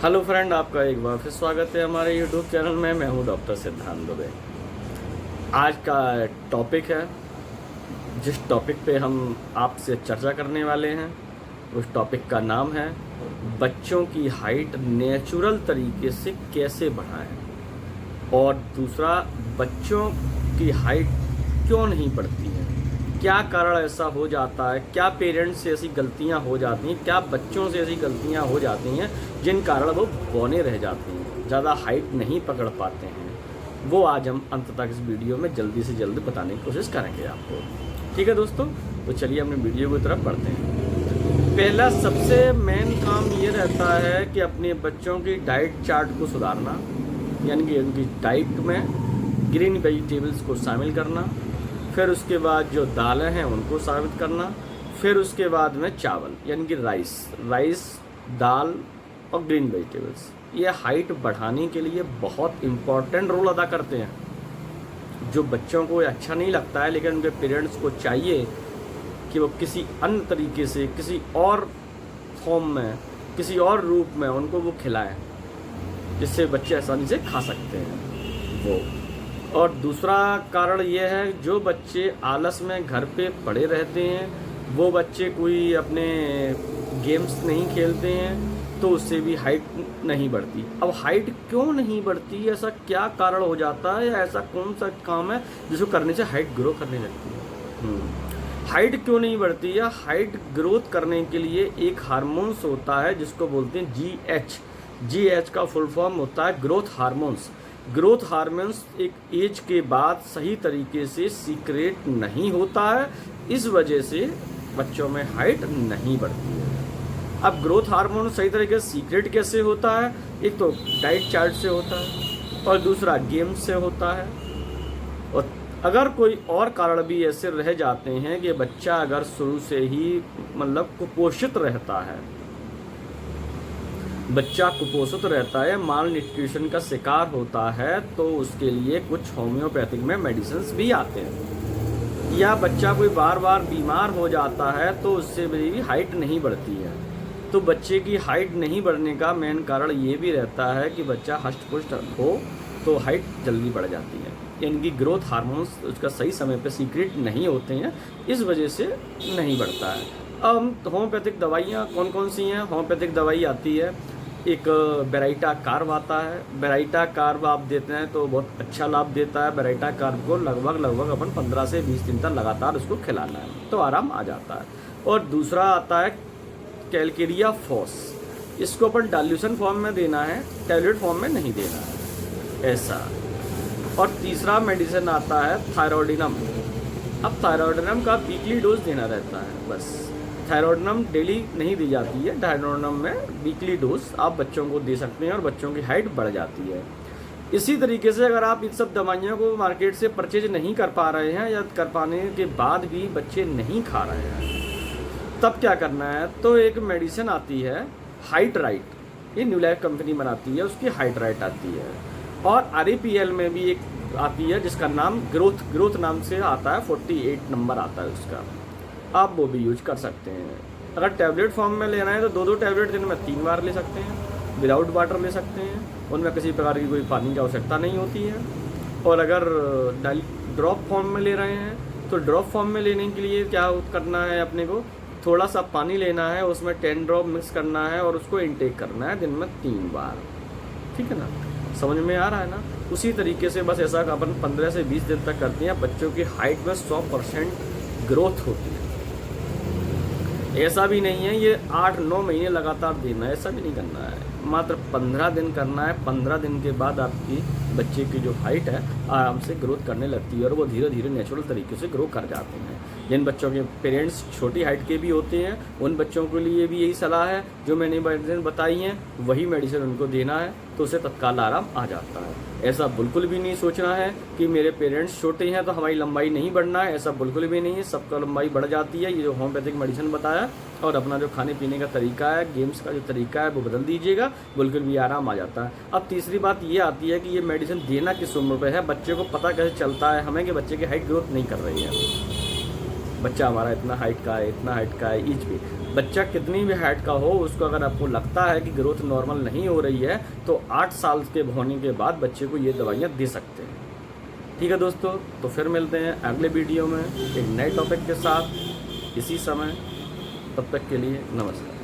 Hello friend, आपका एक बार फिर स्वागत है हमारे यूट्यूब चैनल में। मैं हूं डॉक्टर सिद्धांत दुबे। आज का टॉपिक है, जिस टॉपिक पे हम आपसे चर्चा करने वाले हैं, उस टॉपिक का नाम है बच्चों की हाइट नेचुरल तरीके से कैसे बढ़ाएं। और दूसरा, बच्चों की हाइट क्यों नहीं बढ़ती है, क्या कारण ऐसा हो जाता है, क्या पेरेंट्स से ऐसी गलतियां हो जाती हैं, क्या बच्चों से ऐसी गलतियां हो जाती हैं जिन कारण वो बौने रह जाते हैं, ज़्यादा हाइट नहीं पकड़ पाते हैं। वो आज हम अंत तक इस वीडियो में जल्दी से जल्द बताने की कोशिश करेंगे आपको। ठीक है दोस्तों, तो चलिए अपने वीडियो की तरफ बढ़ते हैं। पहला सबसे मेन काम ये रहता है कि अपने बच्चों की डाइट चार्ट को सुधारना, यानी कि उनकी डाइट में ग्रीन वेजिटेबल्स को शामिल करना। फिर उसके बाद जो दालें हैं उनको शामिल करना। फिर उसके बाद में चावल यानी कि राइस, दाल और ग्रीन वेजिटेबल्स, ये हाइट बढ़ाने के लिए बहुत इम्पॉर्टेंट रोल अदा करते हैं। जो बच्चों को अच्छा नहीं लगता है, लेकिन उनके पेरेंट्स को चाहिए कि वो किसी अन्य तरीके से, किसी और फॉर्म में, किसी और रूप में उनको वो खिलाएं, जिससे बच्चे आसानी से खा सकते हैं वो। और दूसरा कारण ये है, जो बच्चे आलस में घर पे पड़े रहते हैं, वो बच्चे कोई अपने गेम्स नहीं खेलते हैं, तो उससे भी हाइट नहीं बढ़ती। अब हाइट क्यों नहीं बढ़ती, ऐसा क्या कारण हो जाता है, या ऐसा कौन सा काम है जिसको करने से हाइट ग्रो करने लगती है। हाइट क्यों नहीं बढ़ती, या हाइट ग्रोथ करने के लिए एक हार्मोन्स होता है जिसको बोलते हैं GH का फुल फॉर्म होता है ग्रोथ हार्मोन्स। ग्रोथ हार्मोन्स एक एज के बाद सही तरीके से सीक्रेट नहीं होता है, इस वजह से बच्चों में हाइट नहीं बढ़ती है। अब ग्रोथ हार्मोन सही तरीके से सीक्रेट कैसे होता है, एक तो डाइट चार्ट से होता है और दूसरा गेम से होता है। और अगर कोई और कारण भी ऐसे रह जाते हैं कि बच्चा अगर शुरू से ही कुपोषित रहता है, माल न्यूट्रिशन का शिकार होता है, तो उसके लिए कुछ होम्योपैथिक में मेडिसिन भी आते हैं। या बच्चा कोई बार बार बीमार हो जाता है, तो उससे भी हाइट नहीं बढ़ती है। तो बच्चे की हाइट नहीं बढ़ने का मेन कारण ये भी रहता है कि बच्चा हष्ट पुष्ट हो तो हाइट जल्दी बढ़ जाती है, यानी कि ग्रोथ हार्मोन्स उसका सही समय पे सीक्रेट नहीं होते हैं, इस वजह से नहीं बढ़ता है। अब होम्योपैथिक दवाइयाँ कौन कौन सी हैं। होम्योपैथिक दवाई आती है, एक बेराइटा कार्ब आता है। बेराइटा कार्ब आप देते हैं तो बहुत अच्छा लाभ देता है। बेराइटा कार्ब को लगभग अपन 15 से 20 दिन तक लगातार उसको खिलाना है, तो आराम आ जाता है। और दूसरा आता है कैलकेरिया फॉस, इसको अपन डाइल्यूशन फॉर्म में देना है, टैबलेट फॉर्म में नहीं देना है, ऐसा। और तीसरा मेडिसिन आता है थायरॉयडिनम। अब थायरॉयडिनम का वीकली डोज देना रहता है, बस। थायरॉयडिनम डेली नहीं दी जाती है, थायरॉयडिनम में वीकली डोज आप बच्चों को दे सकते हैं और बच्चों की हाइट बढ़ जाती है। इसी तरीके से अगर आप इन सब दवाइयों को मार्केट से परचेज नहीं कर पा रहे हैं, या कर पाने के बाद भी बच्चे नहीं खा रहे हैं, तब क्या करना है, तो एक मेडिसिन आती है हाइड्राइट, ये न्यूलाइफ कंपनी बनाती है, उसकी हाइड्राइट आती है। और REPL में भी एक आती है जिसका नाम ग्रोथ नाम से आता है, 48 नंबर आता है उसका, आप वो भी यूज कर सकते हैं। अगर टैबलेट फॉर्म में लेना है तो 2 टैबलेट दिन में 3 बार ले सकते हैं, विदाउट वाटर ले सकते हैं, उनमें किसी प्रकार की कोई पानी की आवश्यकता नहीं होती है। और अगर ड्रॉप फॉर्म में ले रहे हैं, तो ड्रॉप फॉर्म में लेने के लिए क्या करना है, अपने को थोड़ा सा पानी लेना है, उसमें 10 ड्रॉप मिक्स करना है और उसको इनटेक करना है दिन में 3 बार। ठीक है ना, समझ में आ रहा है ना। उसी तरीके से बस ऐसा अपन 15 से 20 दिन तक करते हैं, बच्चों की हाइट में 100% ग्रोथ होती है। ऐसा भी नहीं है ये 8-9 महीने लगातार देना है, ऐसा भी नहीं करना है, मात्र 15 दिन करना है। 15 दिन के बाद आपकी बच्चे की जो हाइट है आराम से ग्रोथ करने लगती है, और वो धीरे धीरे नेचुरल तरीके से ग्रो कर जाते हैं। जिन बच्चों के पेरेंट्स छोटी हाइट के भी होते हैं, उन बच्चों के लिए भी यही सलाह है, जो मैंने मेडिसिन बताई हैं वही मेडिसिन उनको देना है, तो उसे तत्काल आराम आ जाता है। ऐसा बिल्कुल भी नहीं सोचना है कि मेरे पेरेंट्स छोटे हैं तो हमारी लंबाई नहीं बढ़ना है, ऐसा बिल्कुल भी नहीं है, सबका लंबाई बढ़ जाती है। ये जो होम्योपैथिक मेडिसिन बताया, और अपना जो खाने पीने का तरीका है, गेम्स का जो तरीका है, वो बदल दीजिएगा, बिल्कुल भी आराम आ जाता है। अब तीसरी बात ये आती है कि ये मेडिसिन देना किस उम्र पे है, बच्चे को पता कैसे चलता है हमें कि बच्चे की हाइट ग्रोथ नहीं कर रही है। बच्चा हमारा इतना हाइट का है, इतना हाइट का है, ईच भी बच्चा कितनी भी हाइट का हो, उसको अगर आपको लगता है कि ग्रोथ नॉर्मल नहीं हो रही है तो 8 साल के होने के बाद बच्चे को ये दवाइयाँ दे सकते हैं। ठीक है दोस्तों, तो फिर मिलते हैं अगले वीडियो में एक नए टॉपिक के साथ इसी समय। तब तक के लिए नमस्कार।